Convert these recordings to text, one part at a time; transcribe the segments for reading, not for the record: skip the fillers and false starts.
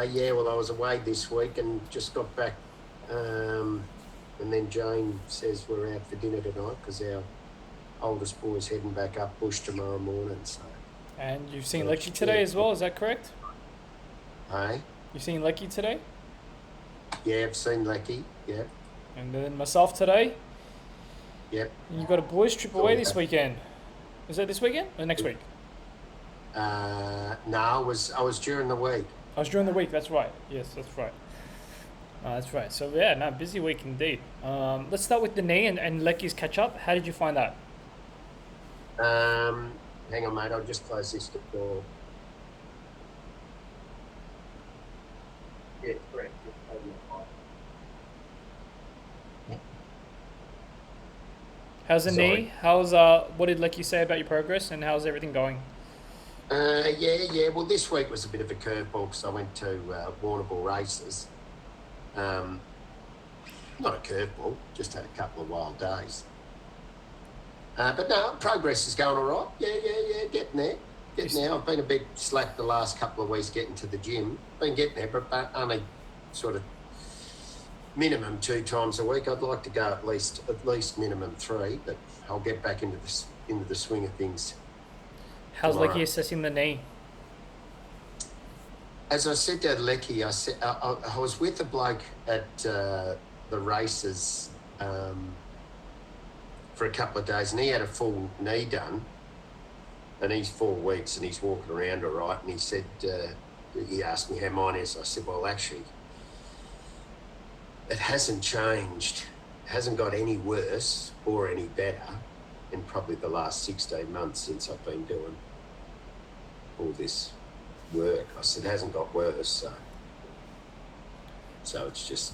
Yeah, well, I was away this week and just got back. And then Jane says we're out for dinner tonight because our oldest boy's heading back up bush tomorrow morning. So, And you've seen yeah, Lecky today as well, is that correct? hey, You've seen Lecky today? yeah, I've seen Lecky. Yep, And then myself today. yep. And you've got a boys trip Saw away this that. weekend. Is that this weekend or next week? No, I was during the week. I was during the week, that's right. Yes, that's right. That's right. So yeah, no, busy week indeed. Let's start with the knee and Lecky's catch up. How did you find that? Um, Hang on, mate. I'll just close this door. Yeah, correct. How's the Sorry. knee? How's what did Lecky say about your progress and how's everything going? Yeah. Well, this week was a bit of a curveball because I went to Warrnambool races. Um, Not a curveball, just had a couple of wild days. But no, progress is going all right. Yeah, getting there. Getting there. I've been a bit slack the last couple of weeks getting to the gym. Been getting there, but only sort of minimum 2 times a week. I'd like to go at least minimum 3, but I'll get back into the swing of things How's tomorrow. Lecky assessing the knee? As I said to Lecky, I was with a bloke at the races for a couple of days, and he had a full knee done, and he's 4 weeks, and he's walking around all right. And he said, he asked me how mine is. I said, well, actually, it hasn't changed, it hasn't got any worse or any better in probably the last 16 months since I've been doing all this work. I said, it hasn't got worse, so it's just,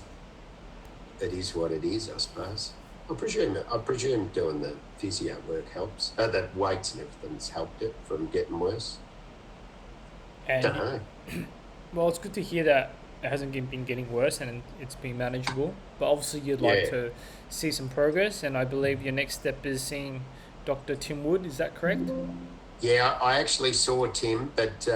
it is what it is, I suppose. I presume doing the physio work helps. The weights and everything's helped it from getting worse. Don't And know. well, it's good to hear that it hasn't been getting worse and it's been manageable. But obviously, you'd like Yeah. to see some progress, and I believe your next step is seeing Dr. Tim Wood. Is that correct? Yeah, I actually saw Tim, but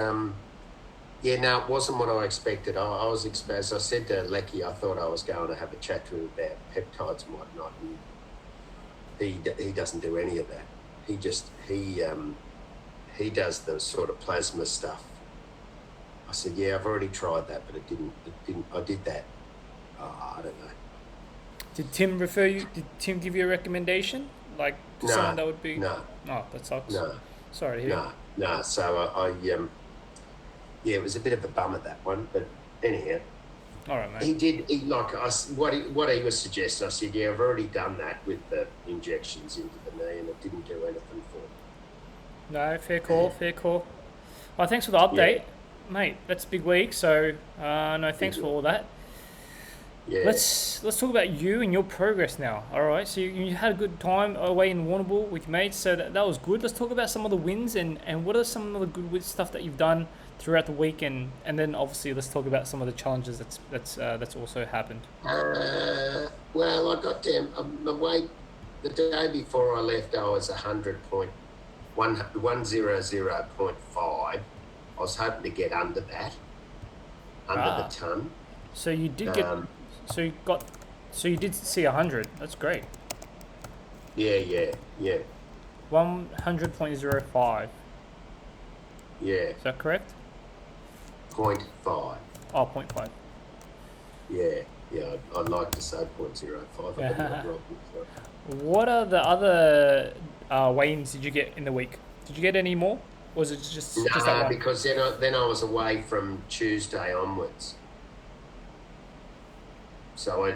yeah, no, it wasn't what I expected. I was, as I said to Lecky, I thought I was going to have a chat to him about peptides and whatnot, and he doesn't do any of that. He does the sort of plasma stuff. I said, yeah, I've already tried that, but it didn't. I did that. Oh, I don't know. Did Tim refer you? Did Tim give you a recommendation? Like to someone No, that would be. no, Oh, that sucks. no, Sorry to hear. no. So yeah, it was a bit of a bummer, that one, but anyhow. All right, mate. He did. What he was suggesting. I said, yeah, I've already done that with the injections into the knee, and it didn't do anything for me. No, fair call, fair call. Well, thanks for the update, mate. That's a big week, so no, thanks for all that. Yeah. Let's talk about you and your progress now. All right, so you had a good time away in Warrnambool with your mates, so that was good. Let's talk about some of the wins and what are some of the good stuff that you've done throughout the week, and then obviously let's talk about some of the challenges that's also happened. Well, I got down the weight the day before I left. I was 100.5. I was hoping to get under that, under the ton. So you did get, so you did see 100. That's great. Yeah. 100.05. Yeah. Is that correct? 0.5. Oh, 0.5. Yeah. I'd like to say 0.05. I got it wrong, so. What are the other weigh-ins did you get in the week? Did you get any more? Or was it just that No, one? because then I was away from Tuesday onwards. So it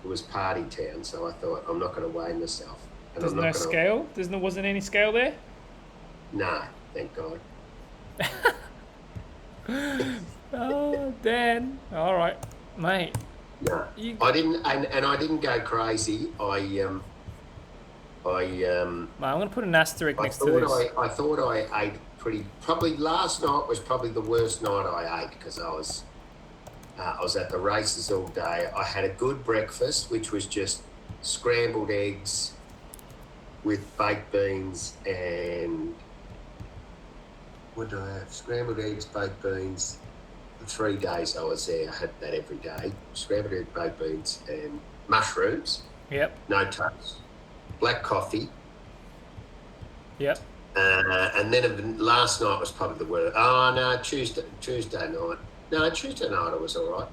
was party town. So I thought, I'm not going to weigh myself. And There's I'm no not going to. scale? Wasn't any scale there? Nah, thank God. Oh, Dan. All right, mate. No, You, I didn't, and I didn't go crazy. I'm gonna put an asterisk I next to thought this. I thought I ate pretty. Probably last night was probably the worst night I ate because I was at the races all day. I had a good breakfast, which was just scrambled eggs with baked beans and what do I have? Scrambled eggs, baked beans, the 3 days I was there, I had that every day. Scrambled egg, baked beans and mushrooms, Yep. no toast, black coffee. Yep. And then last night was probably the worst. Oh, no, Tuesday night. No, Tuesday night it was all right.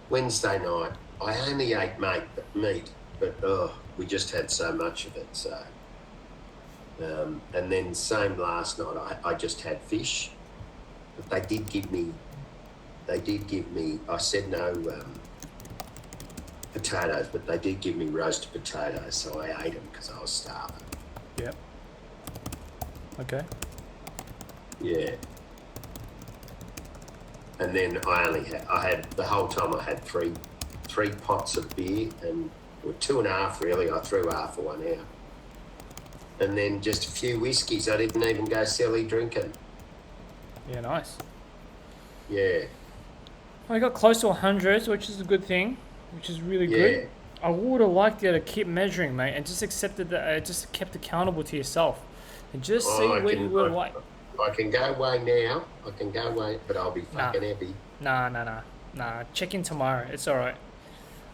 Wednesday night, I only ate meat, but we just had so much of it. So, and then same last night, I just had fish, but they did give me. I said no potatoes, but they did give me roasted potatoes, so I ate them because I was starving. Yep. Okay. Yeah. And then I had the whole time I had three pots of beer and or 2.5 really. I threw half of one out. And then just a few whiskies. I didn't even go silly drinking. Yeah, nice. Yeah. I got close to 100, which is a good thing, which is really Yeah. good. I would have liked you to keep measuring, mate, and just accepted that, just kept accountable to yourself, and just see where you were like. I can go away now. But I'll be fucking heavy. Nah. Check in tomorrow. It's all right.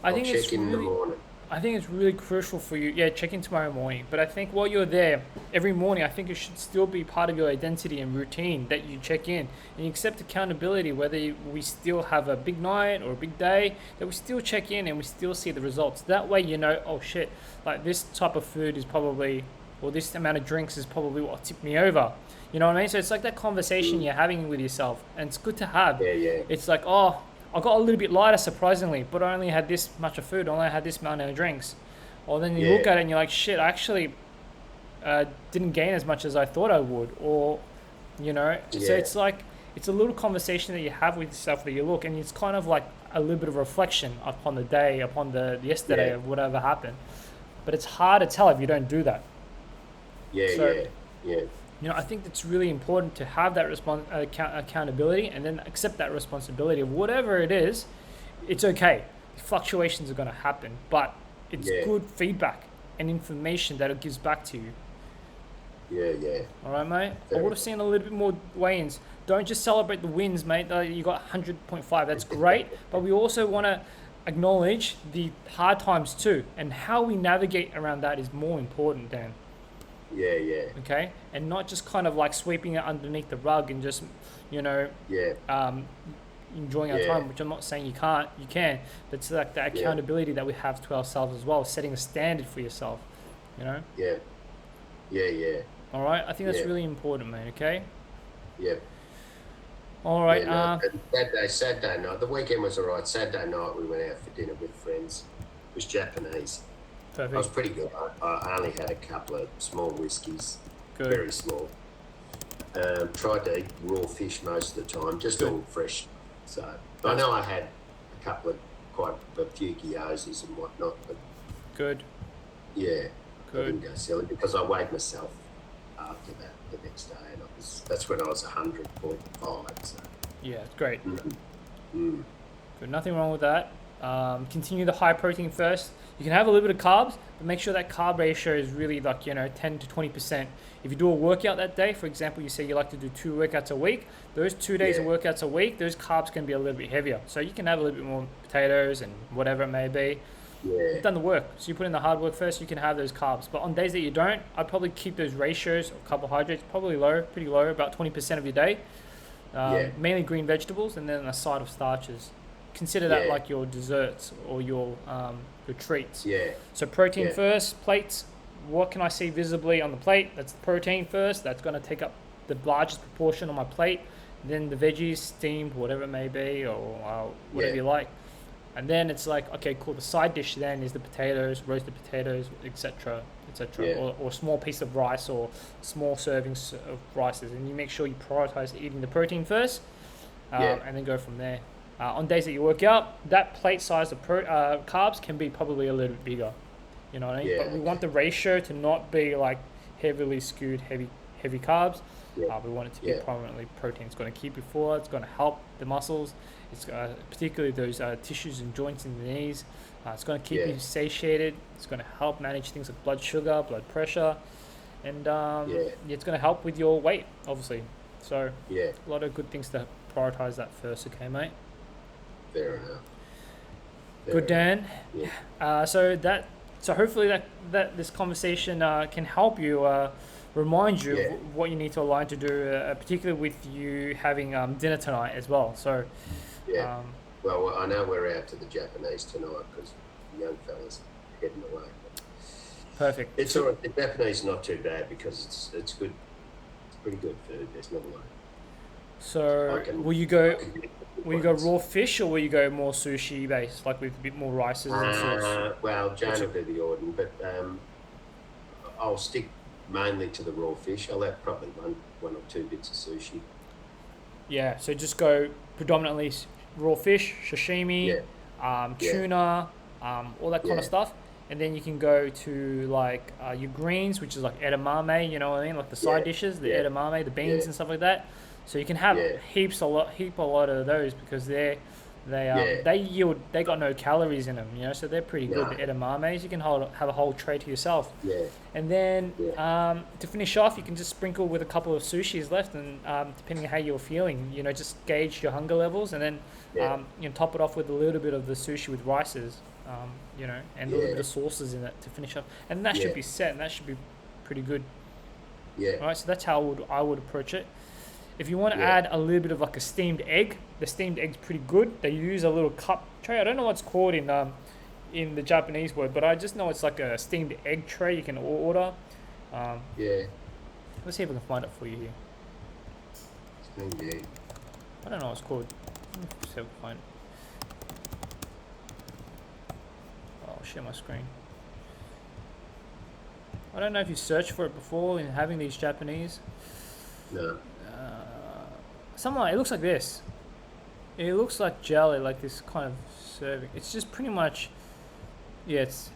I'll check in the morning. I think it's really crucial for you. Yeah, check in tomorrow morning. But I think while you're there every morning, I think it should still be part of your identity and routine that you check in and you accept accountability. Whether we still have a big night or a big day, that we still check in and we still see the results. That way, you know, oh shit, like this type of food is probably, or this amount of drinks is probably what tipped me over. You know what I mean? So it's like that conversation you're having with yourself, and it's good to have. Yeah. It's like, oh, I got a little bit lighter, surprisingly, but I only had this much of food. I only had this amount of drinks. Or then you look at it and you're like, shit, I actually didn't gain as much as I thought I would. Or, you know, so it's like, it's a little conversation that you have with yourself that you look, and it's kind of like a little bit of reflection upon the day, upon the yesterday of whatever happened. But it's hard to tell if you don't do that. Yeah. You know, I think it's really important to have that accountability and then accept that responsibility of whatever it is. It's okay. Fluctuations are going to happen, but it's good feedback and information that it gives back to you. Yeah. All right, mate? I would have seen a little bit more weigh-ins. Don't just celebrate the wins, mate. You got 100.5. That's great. But we also want to acknowledge the hard times too. And how we navigate around that is more important, Dan. Yeah. Okay, and not just kind of like sweeping it underneath the rug and just, you know, enjoying our time, which I'm not saying you can't, you can, but it's like the accountability that we have to ourselves as well, setting a standard for yourself, you know? Yeah. All right, I think that's really important, mate, okay? Yeah. All right. And Saturday night, the weekend was all right. Saturday night we went out for dinner with friends. It was Japanese. Perfect. I was pretty good. I only had a couple of small whiskies, very small. Tried to eat raw fish most of the time, just all fresh. So I know I had a couple of quite a few gyozis and whatnot, but good. Yeah, I didn't go silly because I weighed myself after that the next day, and that's when I was 100.5. So. Yeah, it's great. Good. Nothing wrong with that. Continue the high protein first. You can have a little bit of carbs, but make sure that carb ratio is really like, 10 to 20%. If you do a workout that day, for example, you say you like to do 2 workouts a week, those 2 days of workouts a week, those carbs can be a little bit heavier. So you can have a little bit more potatoes and whatever it may be. You've done the work. So you put in the hard work first, you can have those carbs. But on days that you don't, I'd probably keep those ratios of carbohydrates probably low, pretty low, about 20% of your day. Mainly green vegetables and then a side of starches. Consider that like your desserts or your treats. So protein first, plates. What can I see visibly on the plate? That's the protein first. That's going to take up the largest proportion on my plate. Then the veggies, steamed, whatever it may be, or whatever you like. And then it's like, okay, cool. The side dish then is the potatoes, roasted potatoes, etc., or a small piece of rice or small servings of rices. And you make sure you prioritize eating the protein first, and then go from there. On days that you work out, that plate size of carbs can be probably a little bit bigger. You know what I mean? But we want the ratio to not be like heavily skewed, heavy carbs. We want it to be prominently protein. It's going to keep you full. It's going to help the muscles. It's particularly those tissues and joints in the knees. It's going to keep you satiated. It's going to help manage things like blood sugar, blood pressure, and it's going to help with your weight, obviously. So a lot of good things to prioritize that first, okay, mate? Fair enough. Good, Dan. Yeah. So hopefully that this conversation can help you, remind you Yeah. of what you need to align to do, particularly with you having dinner tonight as well. So, Yeah. Well, I know we're out to the Japanese tonight because the young fellas are heading away. perfect. It's all right. The Japanese not too bad because it's good. It's pretty good food. There's not like. So will you go raw fish or will you go more sushi based, like with a bit more rices and sauce? Well, Jane will do the ordering, but I'll stick mainly to the raw fish. I'll have probably one or two bits of sushi. Yeah. So just go predominantly raw fish, Yeah. sashimi, Yeah. tuna, all that kind of Yeah. stuff. And then you can go to like your greens, which is like edamame, you know what I mean, like the side Yeah. dishes, the Yeah. edamame, the beans Yeah. and stuff like that. So you can have Yeah. a lot of those because Yeah. they got no calories in them, you know, so they're pretty good. No. The edamames, you can have a whole tray to yourself. Yeah. And then Yeah. to finish off, you can just sprinkle with a couple of sushis left, and depending on how you're feeling, you know, just gauge your hunger levels, and then Yeah. you know, top it off with a little bit of the sushi with rices, you know, and a little Yeah. bit of sauces in it to finish up, and that should Yeah. be set, and that should be pretty good. Yeah. All right, so that's how I would approach it. If you want to Yeah. add a little bit of like a steamed egg, the steamed egg's pretty good. They use a little cup tray. I don't know what it's called in the Japanese word, but I just know it's like a steamed egg tray you can order. Yeah. Let's see if I can find it for you here. Yeah. I don't know what it's called. Let me see if I can find it. I'll share my screen. I don't know if you searched for it before in having these Japanese. No. Something like, it looks like this. It looks like jelly, like this kind of serving. It's just pretty much, this.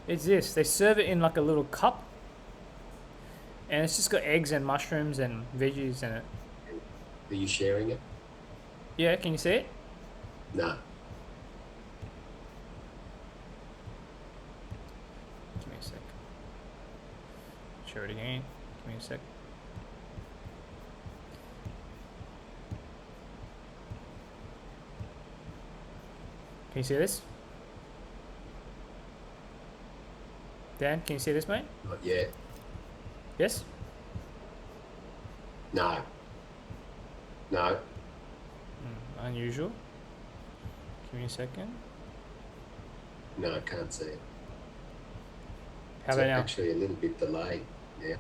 It's this. They serve it in like a little cup, and it's just got eggs and mushrooms and veggies in it. Are you sharing it? Yeah, can you see it? No. Give me a sec. Share it again. Give me a sec. Can you see this? Dan, can you see this, mate? Not yet. Yes? No. No. Unusual. Give me a second. No, I can't see it. How It's about now? actually a little bit delayed. Yeah.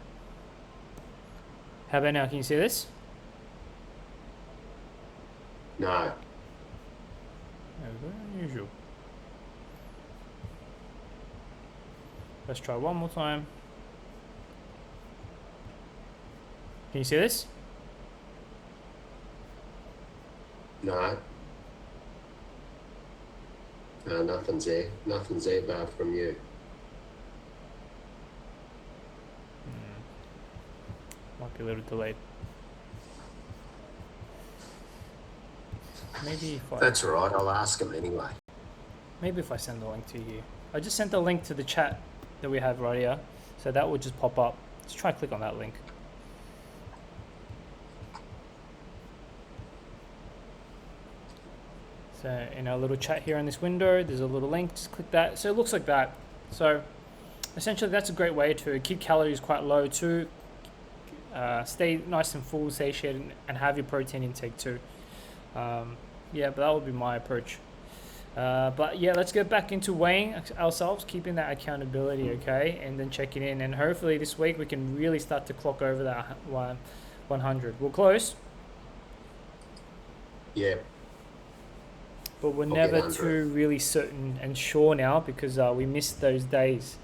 How about now? Can you see this? No. Very unusual. Let's try one more time. Can you see this? No. No, nothing's there. Nothing's there bar from you. Might be a little delayed. Maybe if I That's all right. I'll ask him anyway. send the link to you. I just sent the link to the chat that we have right here, so that will just pop up. Just try and click on that link. So in our little chat here in this window, there's a little link. Just click that. So it looks like that. So essentially, that's a great way to keep calories quite low too. Stay nice and full, satiated, and have your protein intake too. Yeah, but that would be my approach. But yeah, let's get back into weighing ourselves, keeping that accountability, okay, and then checking in. And hopefully this week we can really start to clock over that 100. We're close, Yeah. but we're I'll get never under too really certain and sure now because we missed those days,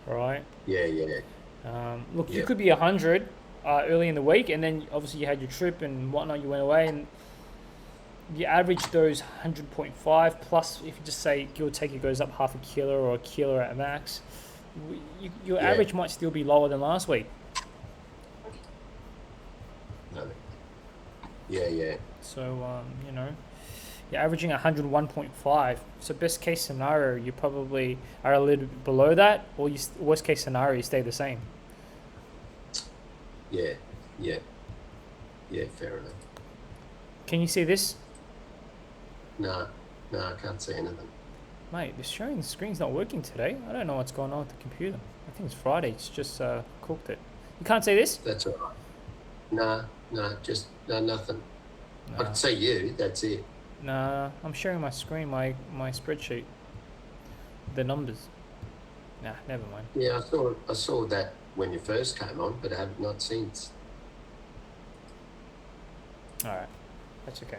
all right? Yeah. Yeah. Look, you Yeah. could be 100 early in the week, and then obviously you had your trip and whatnot, you went away, and you average those 100.5 plus. If you just say give or take, it goes up half a kilo or a kilo at max, your Yeah. average might still be lower than last week. No. Yeah. Yeah. So you know, you're averaging 101.5. So best case scenario, you probably are a little bit below that, or worst case scenario, you stay the same. Yeah, yeah, yeah. Fair enough. Can you see this? No, no, I can't see anything. Mate, the sharing screen's not working today. I don't know what's going on with the computer. I think it's Friday. It's just cooked it. You can't see this? That's all right. No, no, just no, nothing. I Nah, can see you. That's it. nah. I'm sharing my screen, my spreadsheet, the numbers. Nah, never mind. Yeah, I saw that when you first came on, but I have not since. All right, that's okay.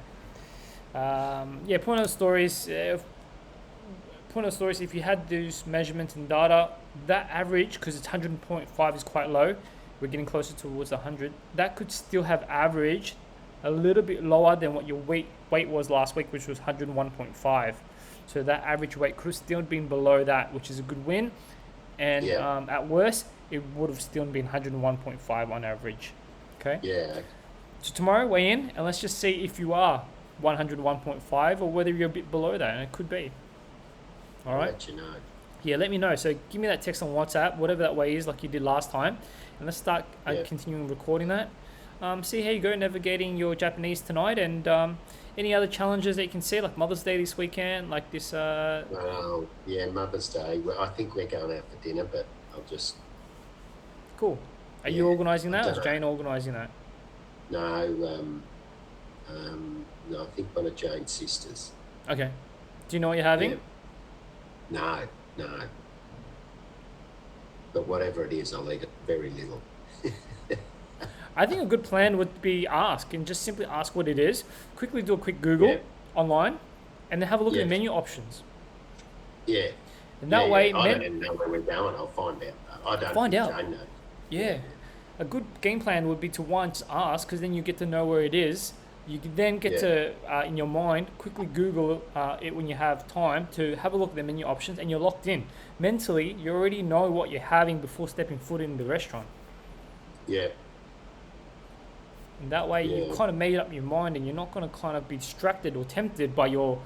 Yeah, point of the stories. Point of the stories. If you had those measurements and data, that average, because it's 100.5 is quite low, we're getting closer towards 100. That could still have averaged a little bit lower than what your weight was last week, which was 101.5. So that average weight could have still been below that, which is a good win. And Yeah. at worst, it would have still been 101.5 on average. Okay. Yeah, So tomorrow weigh in, and let's just see if you are 101.5 or whether you're a bit below that, and it could be. All I'll right. let you know. Yeah, let me know. So give me that text on WhatsApp, whatever that way is, like you did last time, and let's start Yeah. continuing recording that. See how you go navigating your Japanese tonight, and any other challenges that you can see, like Mother's Day this weekend, like this. Well, yeah, Mother's Day. Well, I think we're going out for dinner, but I'll just Cool. Are you yeah. organising I that, or don't is know. Jane organising that? No, no. I think one of Jane's sisters. Okay. Do you know what you're having? Yeah. No, no. But whatever it is, I'll eat it very little. I think a good plan would be ask and just simply ask what it is. Quickly do a quick Google Yeah. online, and then have a look at Yeah. the menu options. Yeah. And Yeah, that way, yeah. I don't even know where we're going. I'll find out. I don't Find think out. Jane knows. Yeah. A good game plan would be to once ask, because then you get to know where it is. You can then get Yeah. to, in your mind, quickly Google it when you have time to have a look at the menu options, and you're locked in. Mentally, you already know what you're having before stepping foot in the restaurant. Yeah. And that way, you've Yeah. kind of made up your mind, and you're not going to kind of be distracted or tempted by your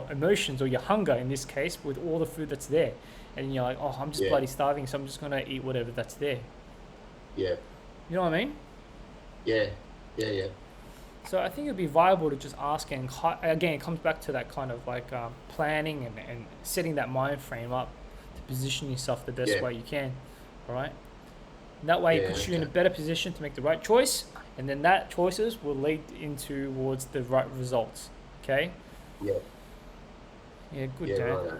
emotions or your hunger in this case with all the food that's there. And you're like, oh, I'm just Yeah. bloody starving, so I'm just going to eat whatever that's there. Yeah. You know what I mean? Yeah. Yeah. Yeah. So I think it'd be viable to just ask, and again, it comes back to that kind of like planning and setting that mind frame up to position yourself the best Yeah. way you can. All right. That way, it Yeah, puts you in a okay. better position to make the right choice, and then that choices will lead into towards the right results. Okay. Yeah. Yeah. Good, Yeah. Dan. Right.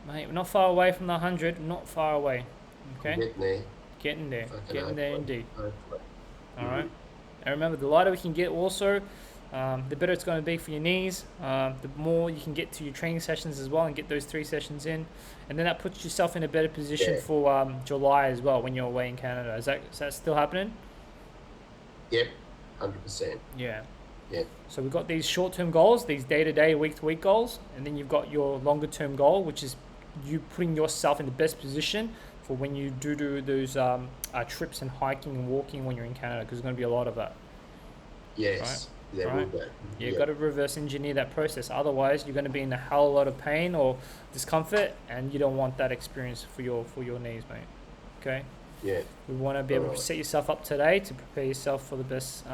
Mate, we're not far away from the 100. Not far away. Okay. Getting there. Getting there. Fucking Getting there hopefully. indeed. Hopefully. All right. And remember, the lighter we can get also, the better it's going to be for your knees. The more you can get to your training sessions as well and get those 3 sessions in. And then that puts yourself in a better position Yeah. for July as well when you're away in Canada. Is that still happening? Yep. 100%. Yeah. Yeah. So we've got these short-term goals, these day-to-day, week-to-week goals. And then you've got your longer-term goal, which is you putting yourself in the best position for when you do those trips and hiking and walking when you're in Canada, because there's going to be a lot of that. Yes. There Right. will be. You've Yeah. got to reverse engineer that process. Otherwise, you're going to be in a hell of a lot of pain or discomfort, and you don't want that experience for your knees, mate. Okay. Yeah. We want to be able to Alright. set yourself up today to prepare yourself for the best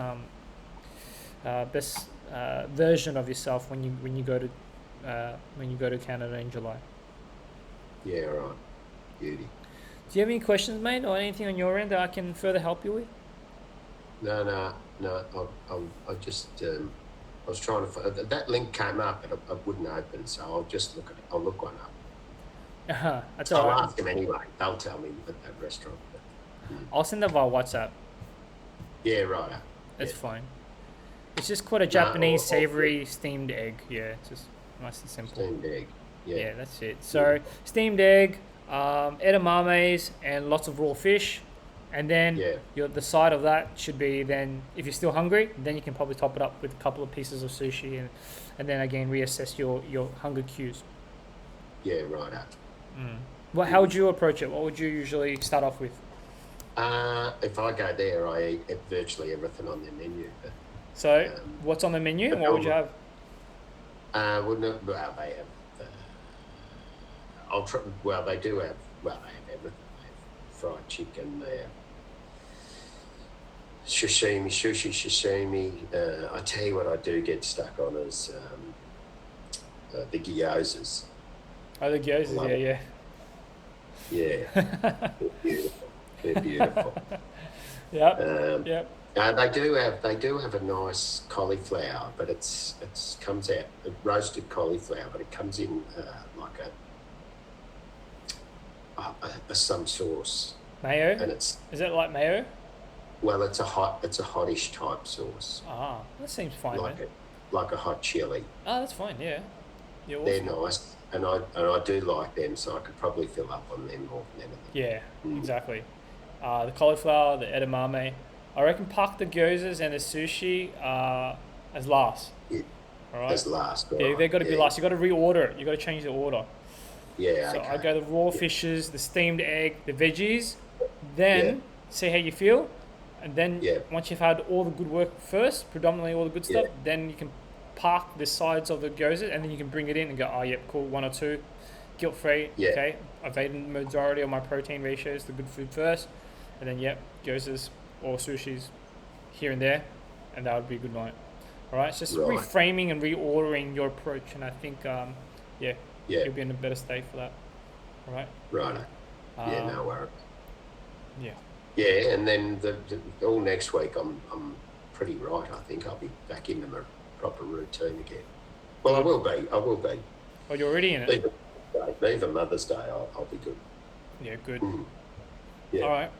version of yourself when you go to Canada in July. Yeah. Right. Beauty. Do you have any questions, mate, or anything on your end that I can further help you with? No. No. No. I just. I was trying to. That link came up, but I wouldn't open, so I'll just look at it. I'll look one up. That's all I'll right. ask them anyway. They'll tell me at that restaurant. But, I'll send that via WhatsApp. yeah. Right. That's Yeah. fine. It's just quite a No, Japanese or- savory steamed egg. Yeah, it's just nice and simple. Steamed egg. Yeah, Yeah. that's it. So steamed egg, edamames, and lots of raw fish, and then Yeah. the side of that should be then if you're still hungry, then you can probably top it up with a couple of pieces of sushi, and then again reassess your hunger cues. Yeah. Right. How would you approach it? What would you usually start off with? If I go there, I eat virtually everything on their menu. But, So what's on the menu, and what would you have? well, no, well, they have. I'll try. Well, they do have. Well, they have everything. They have fried chicken. They have sushi, sashimi. I tell you what, I do get stuck on is the gyozas. Oh, the gyozas, Love yeah, yeah. Yeah, they're beautiful. They're beautiful. Yep, Um, yep. they do have a nice cauliflower, but it's comes out roasted cauliflower, but it comes in like a some sauce, Mayo? and it's Is it like mayo? well, it's a hottish type sauce, Ah, that seems fine, man. like a hot chili. Oh, that's fine, yeah. Yeah, They're awesome. nice, and I do like them, so I could probably fill up on them more than anything. Yeah, Mm. exactly. The cauliflower, the edamame. I reckon park the gyozas and the sushi as last. Yeah, All right. as last, Yeah, right? they got to be Yeah, last. You got to reorder it. You got to change the order. yeah, So I okay. go the raw fishes, the steamed egg, the veggies, Yeah, then see how you feel, and then yeah, once you've had all the good work first, predominantly all the good yeah, stuff, then you can park the sides of the gyoza, and then you can bring it in and go, oh yep, cool, one or two, guilt free. yeah, Okay, I've eaten the majority of my protein ratios, the good food first, and then yep, gyozas or sushis here and there, and that would be a good night. All right, it's just right. reframing and reordering your approach, and I think yeah, Yeah, you'll be in a better state for that. All right. right. Yeah, Um, no worries. yeah. Yeah, and then all next week, I'm pretty right. I think I'll be back into my proper routine again. Well, I Good. will be. I will be. Oh, you're already in it. Even Mother's Day, I'll be good. Yeah, good. Mm, yeah. All right.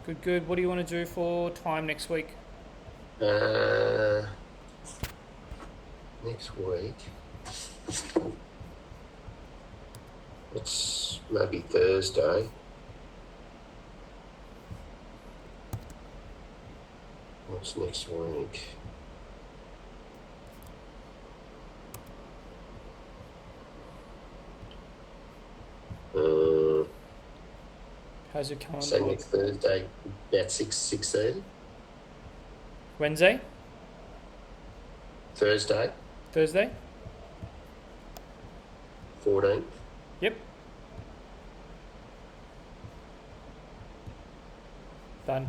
Good, good. What do you want to do for time next week? Uh, next week, it's maybe Thursday. What's next week? Uh, How's your calendar say look? next Thursday, about 6:30. Wednesday? Thursday, Thursday? 14th. Yep. Done.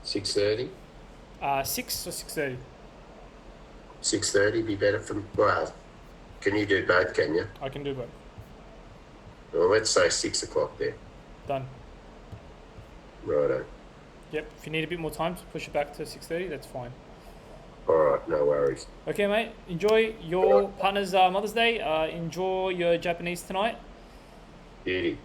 6:30. 6 or 6:30? 6:30 be better from. Well, can you do both? Can you? I can do both. Well, let's say 6 o'clock there. Done. Righto. Yep. If you need a bit more time to push it back to 6:30, that's fine. All right, no worries. Okay, mate. Enjoy your partner's Mother's Day. Enjoy your Japanese tonight. Beauty.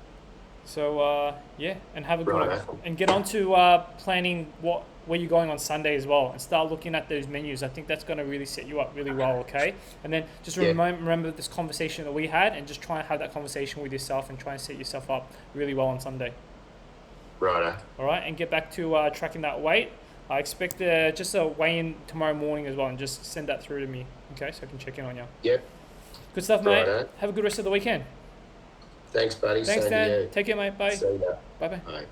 So yeah, and have a good one. Righto. And get on to planning where you're going on Sunday as well, and start looking at those menus. I think that's going to really set you up really well. Okay, and then just Yeah. remember this conversation that we had, and just try and have that conversation with yourself, and try and set yourself up really well on Sunday. Righto. All right, and get back to tracking that weight. I expect just a weigh-in tomorrow morning as well, and just send that through to me. Okay, so I can check in on you. Yep. Good stuff, mate. Righto. Have a good rest of the weekend. Thanks, buddy. Thanks, Same Dan. to you. Take care, mate. Bye. See ya. Bye. Bye. Bye.